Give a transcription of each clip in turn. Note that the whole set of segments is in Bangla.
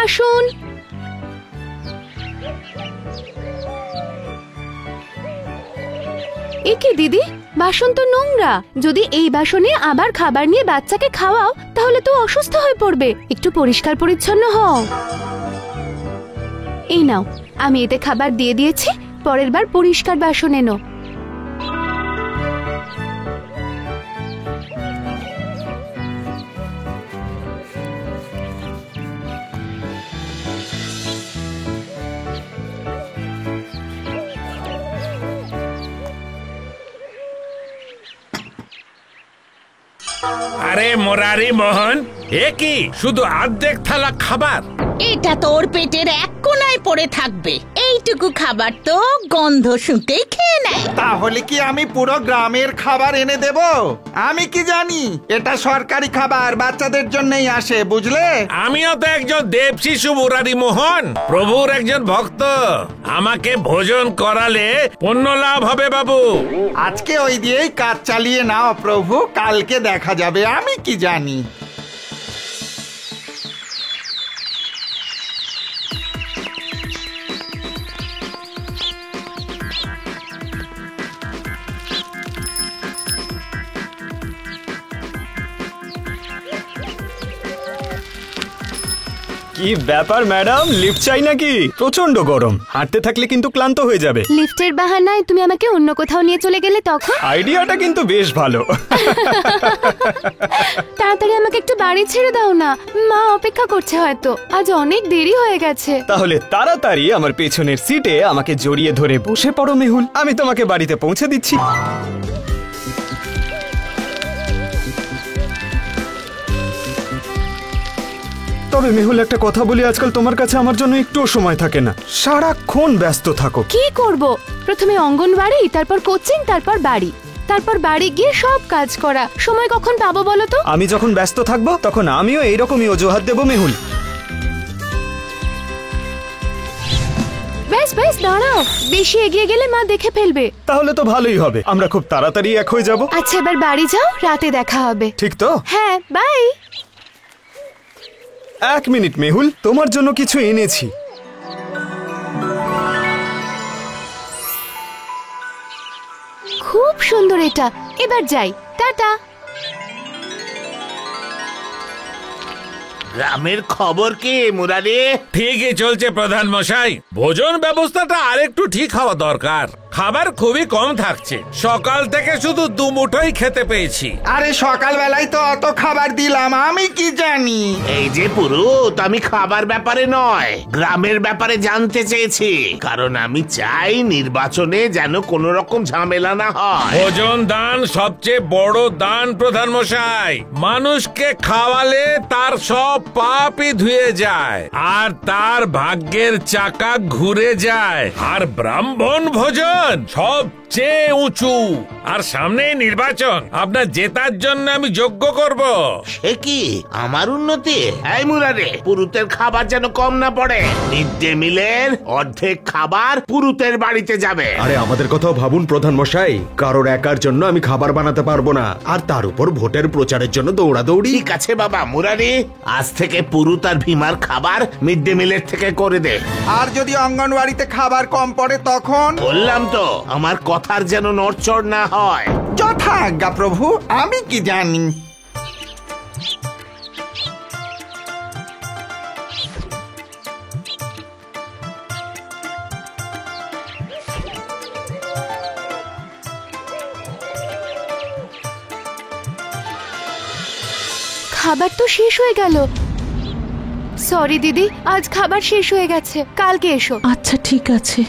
আসুন। একে দিদি, বাসন তো নোংরা। যদি এই বাসনে আবার খাবার নিয়ে বাচ্চাকে খাওয়াও তাহলে তো অসুস্থ হয়ে পড়বে। একটু পরিষ্কার পরিচ্ছন্ন হও। এই নাও, আমি এতে খাবার দিয়ে দিয়েছি, পরের বার পরিষ্কার বাসন এনো। আরে মুরারি মোহন, এ কি শুধু অর্ধেক থালা খাবার? এটা তোর পেটের এক কোনায় পড়ে থাকবে। এইটুকু খাবার তো গন্ধ শুঁকেই খেয়ে নেয়। তাহলে কি আমি পুরো গ্রামের খাবার এনে দেব? আমি কি জানি এটা সরকারি খাবার, বাচ্চাদের জন্যই আসে, বুঝলে? আমিও তো একজন দেব শিশু মুরারি মোহন, প্রভুর একজন ভক্ত। আমাকে ভোজন করালে পুণ্য লাভ হবে বাবু। আজকে ওই দিয়েই কাজ চালিয়ে নাও প্রভু, কালকে দেখা যাবে। আমি কি জানি। কি ব্যাপার ম্যাডাম, লিফট চাই নাকি? প্রচন্ড গরম, হাঁটতে থাকলে কিন্তু ক্লান্ত হয়ে যাবে। লিফটের বাহানায় তুমি আমাকে অন্য কোথাও নিয়ে চলে গেলে তখন? আইডিয়াটা কিন্তু বেশ ভালো। তাড়াতাড়ি আমাকে একটু বাড়ি ছেড়ে দাও না, মা অপেক্ষা করছে, হয়তো আজ অনেক দেরি হয়ে গেছে। তাহলে তাড়াতাড়ি আমার পেছনের সিটে আমাকে জড়িয়ে ধরে বসে পড়ো মেহুল, আমি তোমাকে বাড়িতে পৌঁছে দিচ্ছি। তবে মেহুল, একটা কথা বলি, আজকাল তোমার কাছে আমার জন্য একটুও সময় থাকে না, সারাক্ষণ ব্যস্ত থাকো। কি করব? প্রথমে অঙ্গনবাড়ি, তারপর কোচিং, তারপর বাড়ি, তারপর বাড়ি গিয়ে সব কাজ করা। সময় কখন পাবো বলো তো? আমি যখন ব্যস্ত থাকবো তখন আমিও এইরকমই অজুহাত দেবো মেহুল। ব্যাস ব্যাস, দাঁড়াও, বেশি এগিয়ে গেলে মা দেখে ফেলবে। তাহলে তো ভালোই হবে, আমরা খুব তাড়াতাড়ি এক হয়ে যাব। আচ্ছা, এবার বাড়ি যাও, রাতে দেখা হবে। ঠিক তো? হ্যাঁ, বাই। এক মিনিট মেহুল, তোমার জন্য কিছু এনেছি। খুব সুন্দর এটা। এবার যাই, টাটা। গ্রামের খবর কি মুরারি? ঠিকই চলছে প্রধান মশাই। ভোজন ব্যবস্থাটা আরেকটু ঠিক হওয়া দরকার। খাবার খুবই কম থাকছে, সকাল থেকে শুধু দুমুঠোই খেতে পেয়েছি। আরে সকালবেলায় তো অত খাবার দিলাম, আমি কি জানি। এই যে পুরুত, আমি খাবার ব্যাপারে নয়, গ্রামের ব্যাপারে জানতে চেয়েছি। কারণ আমি চাই নির্বাচনে যেন কোন রকম ঝামেলা না হয়। ভোজন দান সবচেয়ে বড় দান প্রধান মশাই। মানুষকে খাওয়ালে তার সব পাপই ধুয়ে যায় আর তার ভাগ্যের চাকা ঘুরে যায়। আর ব্রাহ্মণ ভোজন সবচেয়ে উঁচু। আর সামনে নির্বাচন, আপনার জেতার জন্য আমি যোগ্য করব। সে কি আমার উন্নতি? এই মুরারি, পুরুতের খাবার যেন কম না পড়ে। মিড ডে মিলের অর্ধেক খাবার পুরুতের বাড়িতে যাবে। আরে আমাদের কথাও ভাবুন প্রধান মশাই, কারোর একার জন্য আমি খাবার বানাতে পারবো না, আর তার উপর ভোটের প্রচারের জন্য দৌড়াদৌড়ি। ঠিক আছে বাবা মুরারি, আজ থেকে পুরুত আর ভীমার খাবার মিড ডে মিলের থেকে করে দে। আর যদি অঙ্গনওয়াড়িতে খাবার কম পড়ে তখন? বললাম তো, আমার কথার যেন নড়চড় না হয়। যথা আজ্ঞা প্রভু, আমি কি জানি। খাবার তো শেষ হয়ে গেল। সরি দিদি, আজ খাবার শেষ হয়ে গেছে, কালকে এসো। আচ্ছা ঠিক আছে।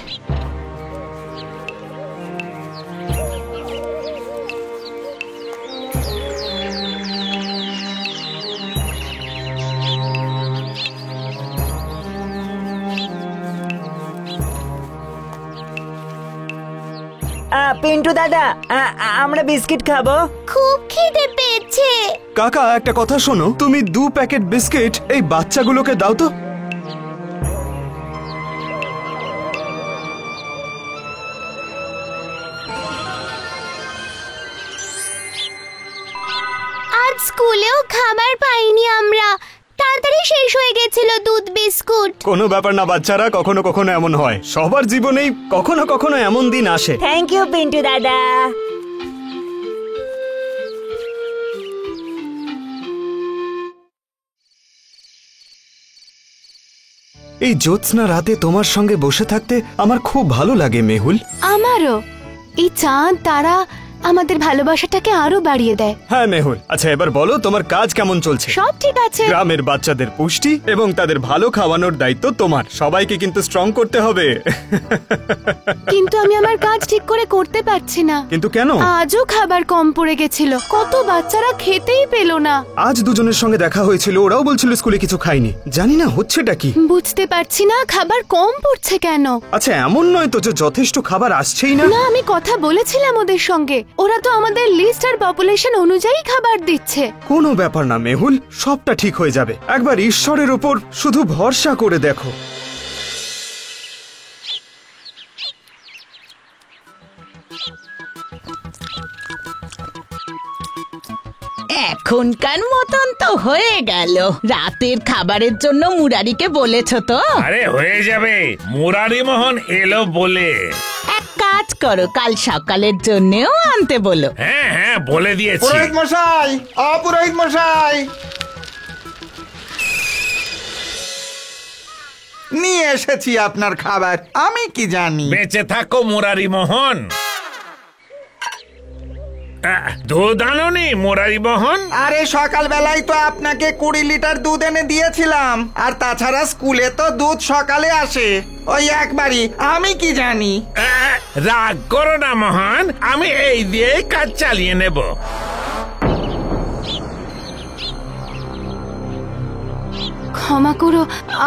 পিন্টু দাদা, আমরা বিস্কিট খাবো। খুব খিদে পেয়েছে। কাকা, একটা কথা শোনো, তুমি 2 প্যাকেট বিস্কিট এই বাচ্চাগুলোকে দাও তো। আজ স্কুলেও খাবার পাইনি আমরা, তার তাড়াতাড়ি শেষ হয়ে গেছিল দুধ বিস্কুট। কোনো ব্যাপার না বাচ্চারা, কখনো কখনো এমন হয়, সবার জীবনেই কখনো কখনো এমন দিন আসে। থ্যাংক ইউ পিন্টু দাদা। এই জ্যোৎস্না রাতে তোমার সঙ্গে বসে থাকতে আমার খুব ভালো লাগে মেহুল। আমারও। এই চাঁদ তারা আমাদের ভালোবাসাটাকে আরো বাড়িয়ে দেয়। হ্যাঁ মেহুল, আচ্ছা এবার বলো তোমার কাজ কেমন চলছে? সব ঠিক আছে। গ্রামের বাচ্চাদের পুষ্টি এবং তাদের ভালো খাওয়ানোর দায়িত্ব তোমার। সবাইকে কিন্তু স্ট্রং করতে হবে। কিন্তু আমি আমার কাজ ঠিক করে করতে পারছি না। কিন্তু কেন? আজও খাবার কম পড়ে গেছিল, কত বাচ্চারা খেতেই পেল না। আজ দুজনের সঙ্গে দেখা হয়েছিল, ওরাও বলছিল স্কুলে কিছু খায়নি। জানি না হচ্ছেটা কি। বুঝতে পারছি না খাবার কম পড়ছে কেন। আচ্ছা এমন নয় তো যে যথেষ্ট খাবার আসছেই না? না, আমি কথা বলেছিলাম ওদের সঙ্গে, ওরা তো আমাদের লিস্ট আর পপুলেশন অনুযায়ী খাবার দিচ্ছে। কোনো ব্যাপার না মেহুল, সবটা ঠিক হয়ে যাবে। একবার ঈশ্বরের উপর শুধু ভরসা করে দেখো। এখনকার মতন তো হয়ে গেল। রাতের খাবারের জন্য মুরারিকে বলেছ তো? আরে হয়ে যাবে, মুরারি মোহন এলো বলে। এক কাজ করো, কাল সকালের জন্যও আনতে বলো। হ্যাঁ হ্যাঁ বলে দিয়েছি। পুরোহিত মশাই, অপুরোহিত মশাই, নিয়ে এসেছি আপনার খাবার। আমি কি জানি। বেঁচে থাকো মুরারি মোহন। দুধ আনোনি মুরারি মোহন? আরে সকালবেলায় তো আপনাকে 20 লিটার দুধ এনে দিয়েছিলাম, আর তাছাড়া স্কুলে তো দুধ সকালে আসে, ওই একবারই। আমি কি জানি। রাগ করো না মোহন, আমি এই দিয়েই কাজ চালিয়ে নেব। ক্ষমা করো,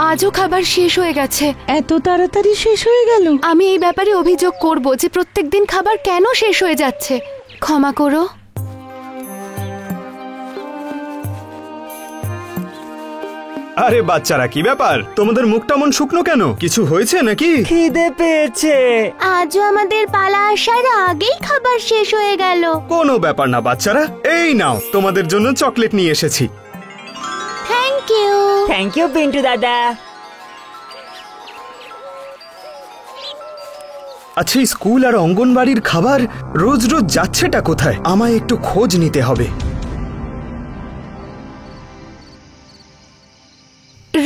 আজও খাবার শেষ হয়ে গেছে। এত তাড়াতাড়ি শেষ হয়ে গেল? আমি এই ব্যাপারে অভিযোগ করব যে প্রত্যেকদিন খাবার কেন শেষ হয়ে যাচ্ছে। ক্ষমা করো। আরে বাচ্চারা, কি ব্যাপার? তোমাদের মুখটা মন শুকনো কেন? কিছু হয়েছে নাকি? খিদে পেয়েছে। আজও আমাদের পালা আসার আগেই খাবার শেষ হয়ে গেল। কোনো ব্যাপার না বাচ্চারা, এই নাও তোমাদের জন্য চকলেট নিয়ে এসেছি। Thank you. Thank you Pintu দাদা। আচ্ছা এই স্কুল আর অঙ্গনবাড়ির খাবার রোজ রোজ যাচ্ছেটা কোথায়? আমায় একটু খোঁজ নিতে হবে।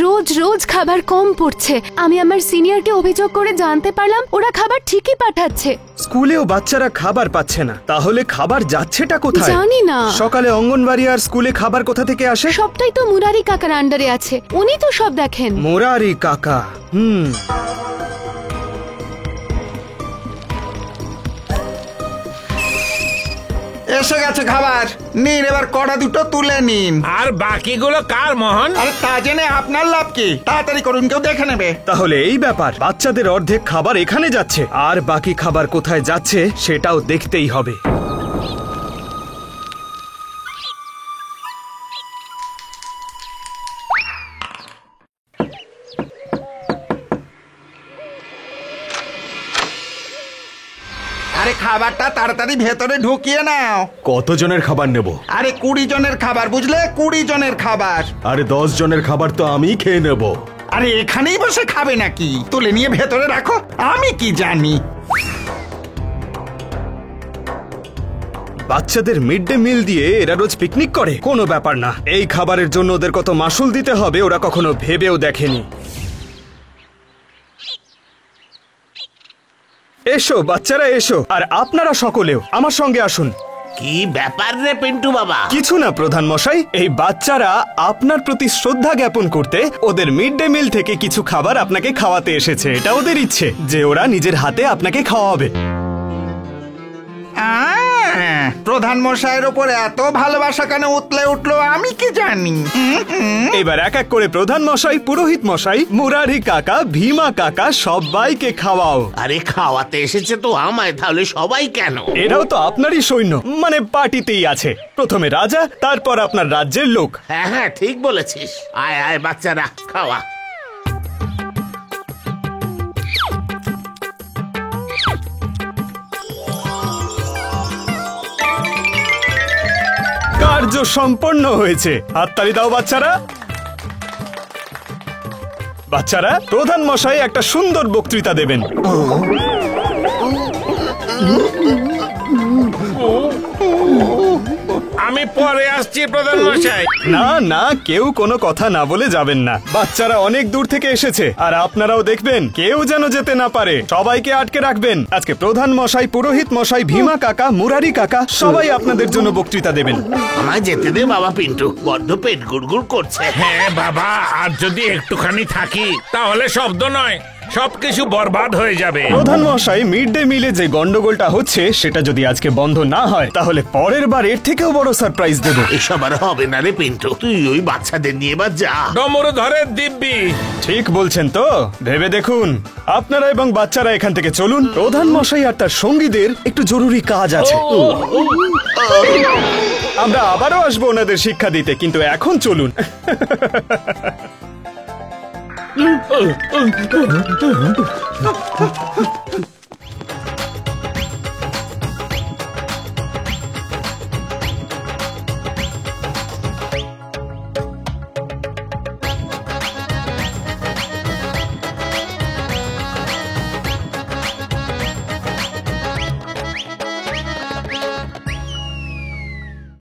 রোজ রোজ খাবার কম পড়ছে। আমি আমার সিনিয়রকে অভিযোগ করে জানতে পারলাম ওরা খাবার ঠিকই পাঠাচ্ছে। স্কুলেও বাচ্চারা খাবার পাচ্ছে না, তাহলে খাবার যাচ্ছেটা কোথায়? জানি না। সকালে অঙ্গনবাড়ি আর স্কুলে খাবার কোথা থেকে আসে? সবটাই তো মুরারি কাকার আন্ডারে আছে, উনি তো সব দেখেন। মুরারি কাকা। এসে গেছে খাবার, নিন এবার কড়া দুটো তুলে নিন। আর বাকিগুলো কার মোহন? আরে তা জেনে আপনার লাভ কি? তাড়াতাড়ি করুন, কেউ দেখে নেবে। তাহলে এই ব্যাপার, বাচ্চাদের অর্ধেক খাবার এখানে যাচ্ছে, আর বাকি খাবার কোথায় যাচ্ছে সেটাও দেখতেই হবে। আরে খাবারটা তাড়াতাড়ি ভেতরে ঢুকিয়ে নাও। কতজনের খাবার নেব? আরে 20 জনের খাবার, বুঝলে? 20 জনের খাবার। আরে 10 জনের খাবার তো আমি খেয়ে নেব। আরে এখানেই বসে খাবে নাকি? তুলে নিয়ে ভেতরে রাখো, আমি কি জানি। বাচ্চাদের মিড ডে মিল দিয়ে এরা রোজ পিকনিক করে? কোনো ব্যাপার না, এই খাবারের জন্য ওদের কত মাসুল দিতে হবে ওরা কখনো ভেবেও দেখেনি। এসো বাচ্চারা এসো, আর আপনারা সকলেও আমার সঙ্গে আসুন। কি ব্যাপার রে পিন্টু বাবা? কিছু না প্রধান মশাই, এই বাচ্চারা আপনার প্রতি শ্রদ্ধা জ্ঞাপন করতে ওদের মিড ডে মিল থেকে কিছু খাবার আপনাকে খাওয়াতে এসেছে। এটা ওদের ইচ্ছে যে ওরা নিজের হাতে আপনাকে খাওয়াবে। প্রধান মশাইয়ের ওপর এত ভালোবাসা কেন উতলে উঠলো আমি কি জানি। এবার এক এক করে প্রধান মশাই, পুরোহিত মশাই, মুরারি কাকা, ভীমা কাকা সবাইকে খাওয়াও। আরে খাওয়াতে এসেছে তো আমায়, তাহলে সবাই কেন? এরাও তো আপনারই সৈন্য, মানে পার্টিতেই আছে। প্রথমে রাজা, তারপর আপনার রাজ্যের লোক। হ্যাঁ হ্যাঁ ঠিক বলেছিস। আয় আয় বাচ্চারা খাওয়া। কার্য সম্পন্ন হয়েছে, হাততালি দাও বাচ্চারা। বাচ্চারা, প্রধান মশাই একটা সুন্দর বক্তৃতা দেবেন। আমি পরে আসছি প্রধান মশাই। না না, কেউ কোনো কথা না বলে যাবেন না। বাচ্চারা অনেক দূর থেকে এসেছে, আর আপনারাও দেখবেন কেউ যেন যেতে না পারে। সবাইকে আটকে রাখবেন। আজকে প্রধান মশাই, পুরোহিত মশাই, ভীমা কাকা, মুরারি কাকা সবাই আপনাদের জন্য বক্তৃতা দেবেন। আমায় যেতে দে বাবা পিন্টু, বড্ড পেট গুড়গুড় করছে। হ্যাঁ বাবা, আর যদি একটুখানি থাকি তাহলে শব্দ নয়, সবকিছু বরবাদ হয়ে যাবে। প্রধান মশাই, মিড ডে মিলে যে গন্ডগোলটা হচ্ছে সেটা যদি আজকে বন্ধ না হয় তাহলে পরের বার এর থেকেও বড় সারপ্রাইজ দেব। এসব আর হবে না রে পিন্টু, তুই ওই বাচ্চাদের নিয়ে এবার যা। ডমরু ধরে দিব্যি। ঠিক বলছেন তো? ভেবে দেখুন। আপনারা এবং বাচ্চারা এখান থেকে চলুন। প্রধান মশাই আর তার সঙ্গীদের একটু জরুরি কাজ আছে। আমরা আবারও আসবো ওনাদের শিক্ষা দিতে, কিন্তু এখন চলুন।